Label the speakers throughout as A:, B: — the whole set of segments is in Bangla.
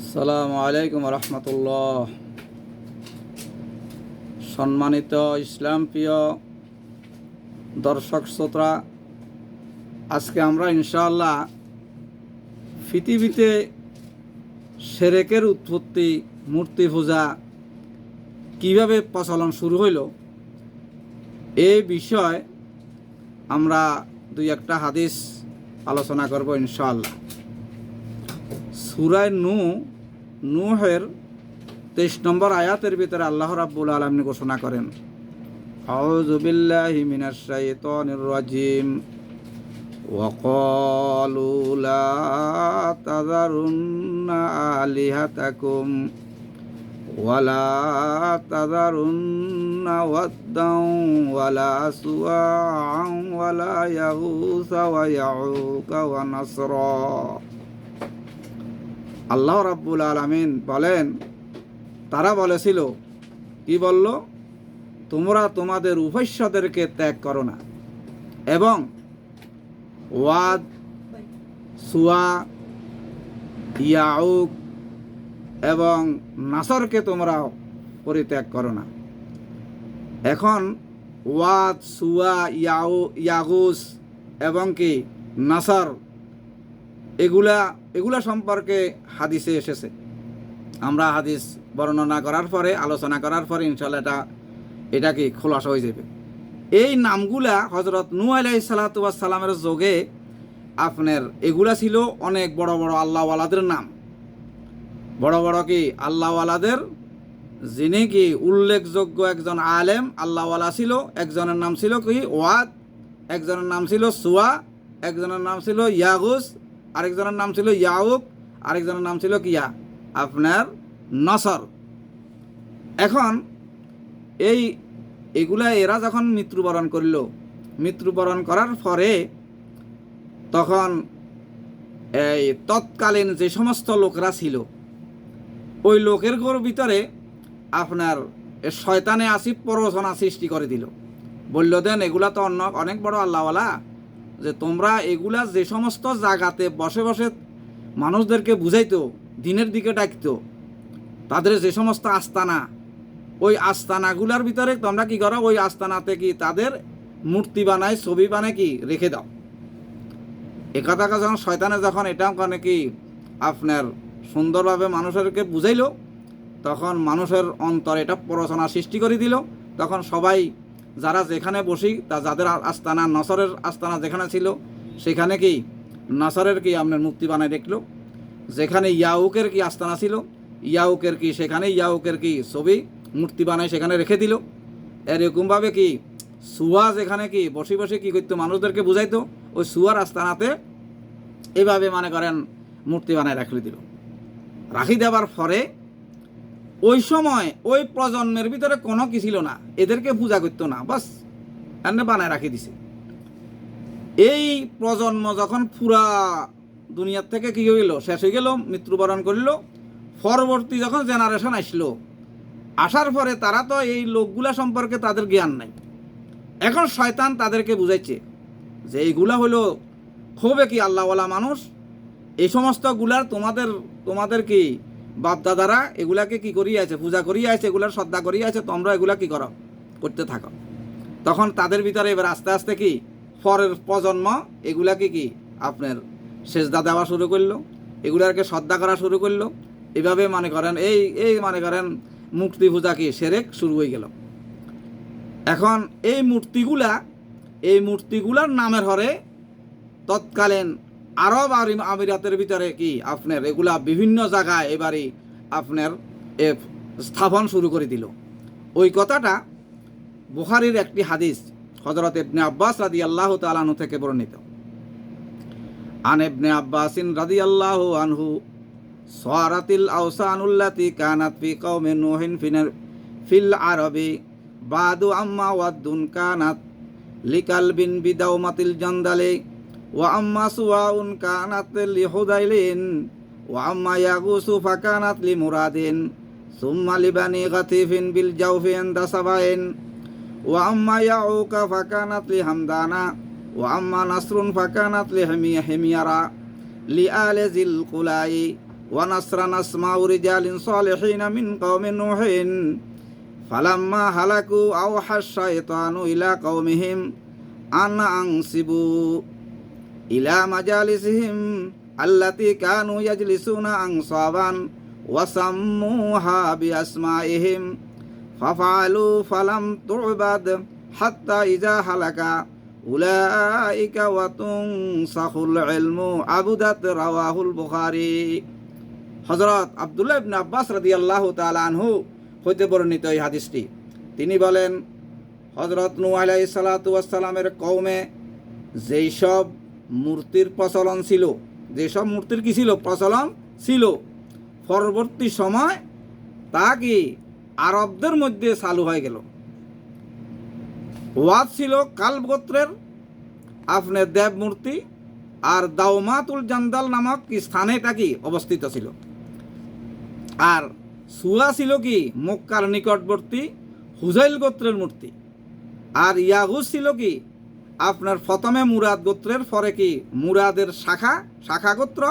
A: আসসালামু আলাইকুম রহমতুল্লাহ। সম্মানিত ইসলাম প্রিয় দর্শক শ্রোতা, আজকে আমরা ইনশাআল্লাহ পৃথিবীতে শিরকের উৎপত্তি, মূর্তি পূজা কিভাবে প্রচলন শুরু হইল এই বিষয় আমরা দুই একটা হাদিস আলোচনা করব ইনশাআল্লাহ। সূরা নূহের 23 নম্বর আয়াতের ভিতরে আল্লাহ রাব্বুল আলামিন ঘোষণা করেন, আউযু বিল্লাহি মিনাশ শাইতানির রাজিম ওয়া ক্বালু লা তাযারুন্না আলিহাতাকুম ওয়া লা তাযারুন্না ওয়াদ্দান ওয়া লা সুওয়া'আন ওয়া লা ইয়াগুসা ওয়া ইয়াউকা ওয়া নাসরা। আল্লাহ রাব্বুল আলামিন বলেন, তারা বলেছিল, কি বলল? তোমরা তোমাদের উপাস্যদেরকে ত্যাগ করো না এবং ওয়াদ, সুয়া, ইয়াউক এবং নাসরকে তোমরা পরিত্যাগ করো না। এখন ওয়াদ, সুয়া, ইয়াগুস এবং কি নাসর এগুলা সম্পর্কে হাদিসে এসেছে। আমরা হাদিস বর্ণনা করার পরে, আলোচনা করার পরে ইনশাআল্লাহ এটা কি খোলাসা হয়ে যাবে। এই নামগুলা হযরত নূহ আলাইহিস সালাতু ওয়াস সালামের যুগে আপনার এগুলা ছিল অনেক বড় বড় আল্লাহওয়ালাদের নাম। বড় বড় কি আল্লাহওয়ালাদের, যিনি কি উল্লেখযোগ্য একজন আলেম আল্লাহওয়ালা ছিল। একজনের নাম ছিল কি ওয়াদ, একজনের নাম ছিল সুয়া, একজনের নাম ছিল ইয়াগুস, আরেকজনের নাম ছিল ইয়াউক, আরেকজনের নাম ছিল কিয়া আপনার নসর। এখন এগুলা এরা যখন মৃত্যুবরণ করল, মৃত্যুবরণ করার পরে তখন এই তৎকালীন যে সমস্ত লোকরা ছিল, ওই লোকের ভিতরে আপনার শয়তানে আসি প্ররোচনা সৃষ্টি করে দিল। বলল, দেন এগুলা তো অনেক বড় আল্লাহওয়ালা, যে তোমরা এগুলা যে সমস্ত জায়গাতে বসে বসে মানুষদেরকে বুঝাইতো, দিনের দিকে ডাকতো, তাদের যে সমস্ত আস্তানা, ওই আস্তানাগুলার ভিতরে তোমরা কি করো, ওই আস্তানাতে কি তাদের মূর্তি বানায়, ছবি বানায় কি রেখে দাও। একথা যখন শয়তানে যখন এটা মানে কি আপনার সুন্দরভাবে মানুষেরকে বুঝাইল, তখন মানুষের অন্তর এটা প্ররোচনা সৃষ্টি করে দিল। তখন সবাই যারা যেখানে বসি, যাদের আস্তানা, নসরের আস্তানা যেখানে ছিল, সেখানে কি নসরের কি আপনার মূর্তি বানায় দেখলো। যেখানে ইয়াউকের কি আস্তানা ছিল, ইয়াউকের কি সেখানে ইয়াউকের কি ছবি মূর্তি বানায় সেখানে রেখে দিল। এরকমভাবে কি সুয়া যেখানে কি বসে বসে কি করতো, মানুষদেরকে বুঝাইতো, ওই সুয়ার আস্তানাতে এইভাবে মানে করেন মূর্তি বানায় রাখলে দিল। রাখি দেওয়ার পরে ওই সময় ওই প্রজন্মের ভিতরে কোনো কি ছিল না, এদেরকে পূজা করতো না, বাস এনে বানায় রাখি দিছে। এই প্রজন্ম যখন পুরা দুনিয়ার থেকে কি হইল, শেষ হয়ে গেল, মৃত্যুবরণ করিল, পরবর্তী যখন জেনারেশন আসলো, আসার পরে তারা তো এই লোকগুলা সম্পর্কে তাদের জ্ঞান নাই। এখন শয়তান তাদেরকে বুঝাইছে যে এইগুলা হলো খুবই কি আল্লাহওয়ালা মানুষ, এই সমস্ত গুলার তোমাদের কি বাপদাদারা এগুলাকে কি করিয়ে আছে, পূজা করিয়ে আছে, এগুলার শ্রদ্ধা করিয়ে আছে, তোমরা এগুলা কি করো, করতে থাকো। তখন তাদের ভিতরে এবার আস্তে আস্তে কি পরের প্রজন্ম এগুলাকে কি আপনার সেজদা দেওয়া শুরু করলো, এগুলাকে শ্রদ্ধা করা শুরু করলো। এভাবে মানে করেন এই মানে করেন মূর্তি পূজা কি শিরক শুরু হয়ে গেল। এখন এই মূর্তিগুলার নামের হরে তৎকালীন আরব আমিরাতের ভিতরে কি আপনার এগুলা বিভিন্ন জায়গায় এবারে আপনার স্থাপন শুরু করে দিল। ওই কথাটা বুখারীর একটি হাদিস হযরত ইবনে আব্বাস রাদিয়াল্লাহু তাআলা আনহু থেকে বর্ণিত। আন ইবনে আব্বাসিন রাদিয়াল্লাহু আনহু সারাতিল আওসানুল্লাতি কানাত ফি কওমি নূহিন ফিল আরবি বাদু আম্মা ওয়াদুন কানাত লিকালবিন বিদাউমাতিল জান্দালে ওয়া আম্মা সুওয়াউন কানাত লিহুদাইলিন ওয়া আম্মা ইয়াগুসু ফাকানাত লিমুরাদিন সুম্মা লিবানি গাতিফিন বিল জাওফি ইনদা সাবাইন ওয়া আম্মা ইয়াউকা ফাকানাত লিহামদানা ওয়া আম্মা নাসরুন ফাকানাত লিহিমিয়ারা লিআলে জিল কুলাই ওয়া নাসরান আসমাউ রিজালিন সালিহিন মিন কওমি নূহিন ফালাম্মা হালাকু আওহা শাইতানু ইলা কওমিহিম আন আনসিবু ইলা মাজালিসিহিম আল্লাতী কানু ইয়াজলিসুনা আনসাবান ওয়া সাম্মুহা বিআসমাইহিম ফাফআলু ফালাম তু'বাদ হাত্তা ইযা হালাকা উলাইকা ওয়া তুনসাখুল ইলমু আবুদাত রাওয়াহুল বুখারী। হযরত আব্দুল্লাহ ইবনে আব্বাস রাদিয়াল্লাহু তাআলা আনহু হইতে বর্ণিত এই হাদিসটি। তিনি বলেন, হযরত নূহ আলাইহিস সালাতু ওয়াস সালামের কওমে যেই সব মূর্তির প্রচলন ছিল, যেসব মূর্তির কি ছিল প্রচলন ছিল, পরবর্তী সময় তা কি আরবদের মধ্যে চালু হয়ে গেল। ওয়াদ ছিল কালব গোত্রের আপনার দেব মূর্তি, আর দাওমাতুল জান্দাল নামক কি স্থানে এটা কি অবস্থিত ছিল। আর সুয়া ছিল কি মক্কার নিকটবর্তী হুজাইল গোত্রের মূর্তি। আর ইয়াগুস ছিল কি আপনার প্রথমে মুরাদ গোত্রের, পরে কি মুরাদের শাখা গোত্র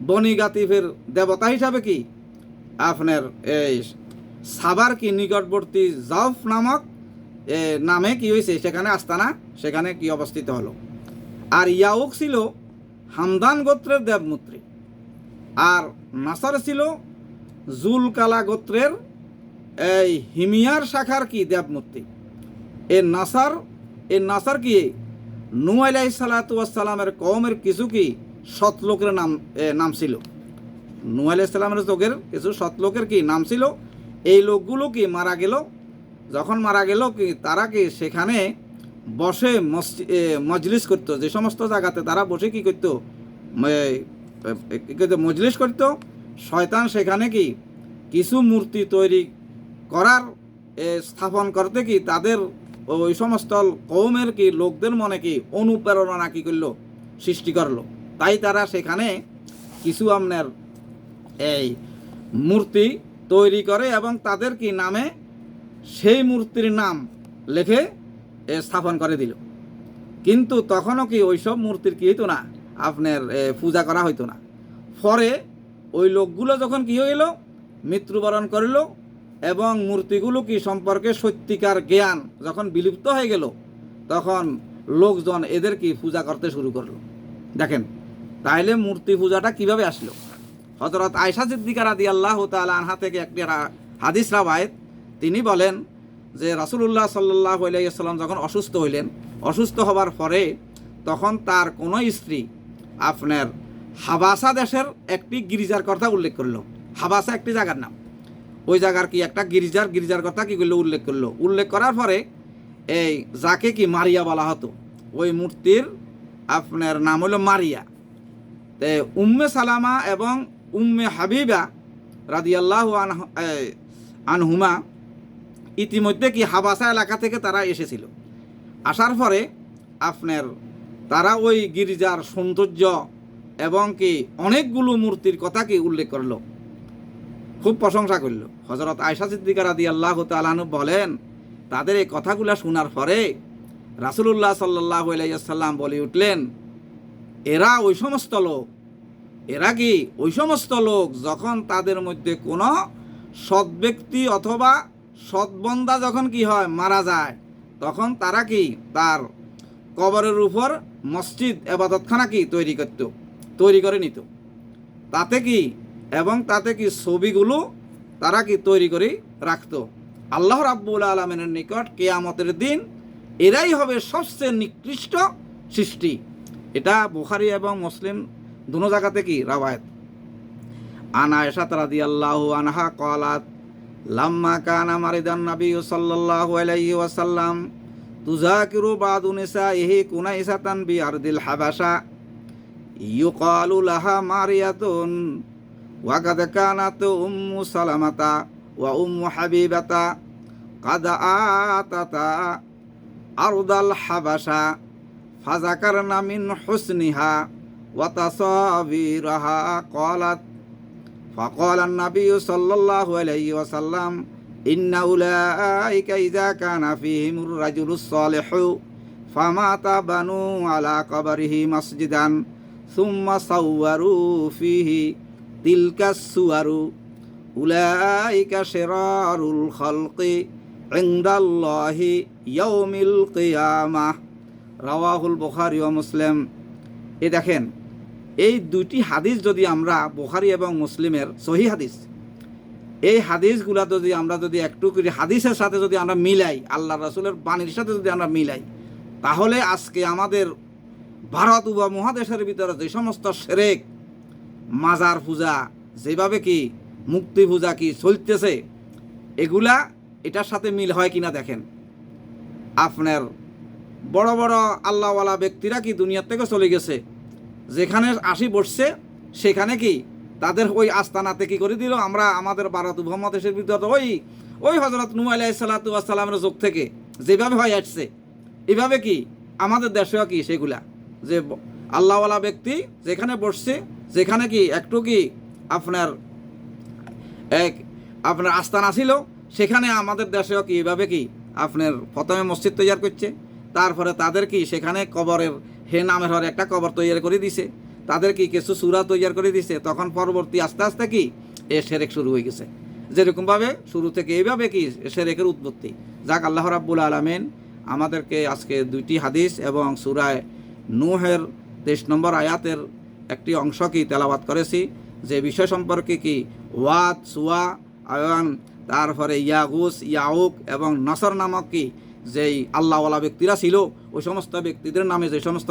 A: বনি গাতিফের দেবতা হিসাবে কি আপনার এই সাবার কি নিকটবর্তী জাউফ নামক নামে কি হয়েছে সেখানে আস্তানা, সেখানে কি অবস্থিত হলো। আর ইয়াউক ছিল হামদান গোত্রের দেবমূর্তি। আর নাসার ছিল জুলকালা গোত্রের এই হিমিয়ার শাখার কি দেবমূর্তি। এই নাসার কি নূহ আলাইহিস সালাতু ওয়াস সালামের কওমের কিছু কি সৎ লোকের নাম ছিল। নূহ আলাইহিস সালামের যুগের কিছু সৎ লোকের কি নাম ছিল। এই লোকগুলো কি মারা গেল। যখন মারা গেল কি তারা কি সেখানে বসে মজলিস করতো। যে সমস্ত জায়গাতে তারা বসে কি করতো মজলিস করতো, শয়তান সেখানে কি কিছু মূর্তি তৈরি করার স্থাপন করতে কি তাদের ওই সমস্ত কওমের কি লোকদের মনে কি অনুপ্রেরণা কি করলো, সৃষ্টি করলো। তাই তারা সেখানে কিছু আপনার এই মূর্তি তৈরি করে এবং তাদের কি নামে সেই মূর্তির নাম লেখে স্থাপন করে দিল। কিন্তু তখনও কি ওইসব মূর্তির কি হইতো না, আপনার পূজা করা হইতো না। পরে ওই লোকগুলো যখন কি হইল মৃত্যুবরণ করিল এবং মূর্তিগুলো কি সম্পর্কে সত্যিকার জ্ঞান যখন বিলুপ্ত হয়ে গেল, তখন লোকজন এদের কি পূজা করতে শুরু করলো। দেখেন তাইলে মূর্তি পূজাটা কিভাবে আসলো। হযরত আয়েশা সিদ্দিকা রাদিয়াল্লাহু তাআলা আনহা থেকে একটি হাদিস রাওয়ায়াত, তিনি বলেন যে রাসূলুল্লাহ সাল্লাল্লাহু আলাইহি ওয়াসাল্লাম যখন অসুস্থ হইলেন, অসুস্থ হবার পরে তখন তার কোনো স্ত্রী আপনার হাবাসা দেশের একটি গির্জার কথা উল্লেখ করলো। হাবাসা একটি জায়গার নাম, ওই জায়গার কি একটা গির্জার কথা কি করলো উল্লেখ করলো। উল্লেখ করার পরে এই যাকে কি মারিয়া বলা হতো, ওই মূর্তির আপনার নাম হলো মারিয়া। উম্মে সালামা এবং উম্মে হাবিবা রাদিয়াল্লাহু আনহুমা ইতিমধ্যে কি হাবাসা এলাকা থেকে তারা এসেছিল। আসার পরে আপনার তারা ওই গির্জার সৌন্দর্য এবং কি অনেকগুলো মূর্তির কথা কি উল্লেখ করলো, খুব প্রশংসা করলো। হযরত আয়েশা সিদ্দিকা রাদিয়াল্লাহু তাআলা আনহা বলেন, তাদের এই কথাগুলো শোনার পরে রাসূলুল্লাহ সাল্লাল্লাহু আলাইহি ওয়াসাল্লাম বলে উঠলেন, এরা ওই সমস্ত লোক যখন তাদের মধ্যে কোনো সৎ ব্যক্তি অথবা সৎ বান্দা যখন কি হয় মারা যায়, তখন তারা কি তার কবরের উপর মসজিদ ইবাদতখানা কি তৈরি করে নিত। তাতে কি ছবিগুলো তারা কি তৈরি করে রাখতো। আল্লাহ রাব্বুল আলামিনের নিকট কিয়ামতের দিন এরাই হবে সবচেয়ে নিকৃষ্ট সৃষ্টি। এটা বুখারী এবং মুসলিম দুনো জায়গাতে কি রাওয়ায়াত। আন আয়েশা রাদিয়াল্লাহু আনহা ক্বালাত লাম্মা কানা মারিদান নবী সাল্লাল্লাহু আলাইহি ওয়াসাল্লাম তুযাকিরু বাদু নিসাইহি কুনাইসাতান বিআরদিল হাবাশা ইউকালু লাহা মারিয়াতুন ওয়া কাদ কানাত উম্মু সালামাতা ওয়া উম্মু হাবিবাতা কাদ আতাতা আরদাল হাবাশা ফাযাকারনা মিন হুসনিহা ওয়া তাসাবিরাহা ক্বালাত فقال النبي صلى الله عليه وسلم إن أولئك إذا كان فيهم الرجل الصالح فمات بنوا على قبره مسجدا ثم صوروا فيه তিলকা সুয়ারু উলাইকা শিরারুল খালকি ইনদাল্লাহি ইয়াউমিল কিয়ামাহ। রাওয়াহুল বুখারী ও মুসলিম। এই দেখেন, এই দুটি হাদিস যদি আমরা বুখারী এবং মুসলিমের সহিহ হাদিস, এই হাদিসগুলা যদি একটু করে হাদিসের সাথে যদি আমরা মিলাই, আল্লাহ রাসূলের বাণীর সাথে যদি আমরা মিলাই, তাহলে আজকে আমাদের ভারত উপমহাদেশের ভিতরে যে সমস্ত শিরক, মাজার পূজা, যেভাবে কি মুক্তি পূজা কি চলতেছে, এগুলা এটার সাথে মিল হয় কিনা দেখেন। আপনার বড় বড় আল্লাহওয়ালা ব্যক্তিরা কি দুনিয়ার থেকে চলে গেছে, যেখানে আসি বসছে সেখানে কি তাদের ওই আস্তানাতে কি করে দিল, আমরা আমাদের ভারত উপমহাদেশের ভিতরে ওই হযরত নূহ আলাইহিস সালাতু ওয়াস সালামের যুগ থেকে যেভাবে হয় আসছে, এভাবে কি আমাদের দেশেও কি সেগুলা যে আল্লাহওয়ালা ব্যক্তি যেখানে বসছে, যেখানে কি একটু কি আপনার আস্তানা ছিল, সেখানে আমাদের দেশেও কি এভাবে কি আপনার প্রথমে মসজিদ তৈরি করছে, তারপরে তাদের কি সেখানে কবরের নামের হরে একটা কবর তৈরি করে দিছে, তাদের কি কিছু সূরা তৈরি করে দিছে। তখন পরবর্তী আস্তে আস্তে কি শিরক শুরু হয়ে গেছে, যেরকমভাবে শুরু থেকে এইভাবে কি শিরকের উৎপত্তি। যাক, আল্লাহ রাব্বুল আলামিন আমাদেরকে আজকে দুইটি হাদিস এবং সূরা নূহের 23 নম্বর আয়াতের একটি অংশ কি তেলাওয়াত করেছি, যে বিষয় সম্পর্কে কি ওয়াদ, সুয়া এবং তারপরে ইয়াগুস, ইয়াউক এবং নসর নামক কি যেই আল্লাহওয়ালা ব্যক্তিরা ছিল, ওই সমস্ত ব্যক্তিদের নামে যে সমস্ত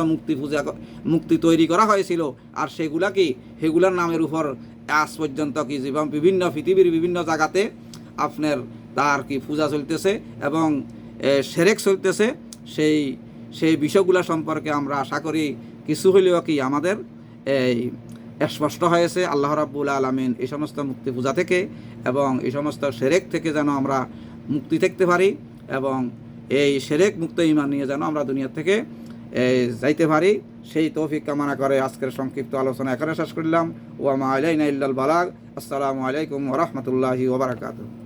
A: মুক্তি তৈরি করা হয়েছিল, আর সেগুলার নামের উপর আজ পর্যন্ত কি যেমন বিভিন্ন পৃথিবীর বিভিন্ন জায়গাতে আপনার তার কি পূজা চলতেছে এবং শিরক চলতেছে, সেই বিষয়গুলো সম্পর্কে আমরা আশা করি কিছু হলেও কি আমাদের এই স্পষ্ট হয়েছে। আল্লাহ রাব্বুল আলামিন এই সমস্ত মুক্তি পূজা থেকে এবং এই সমস্ত শিরক থেকে যেন আমরা মুক্তি থাকতে পারি এবং এই শিরক মুক্ত ঈমান নিয়ে যেন আমরা দুনিয়া থেকে যাইতে পারি, সেই তৌফিক কামনা করে আজকের সংক্ষিপ্ত আলোচনা এখানে শেষ করলাম। ওয়া মা আলাইনা ইল্লাল বালাগ। আসসালামু আলাইকুম ওয়া রাহমাতুল্লাহি ওয়া বারাকাতুহু।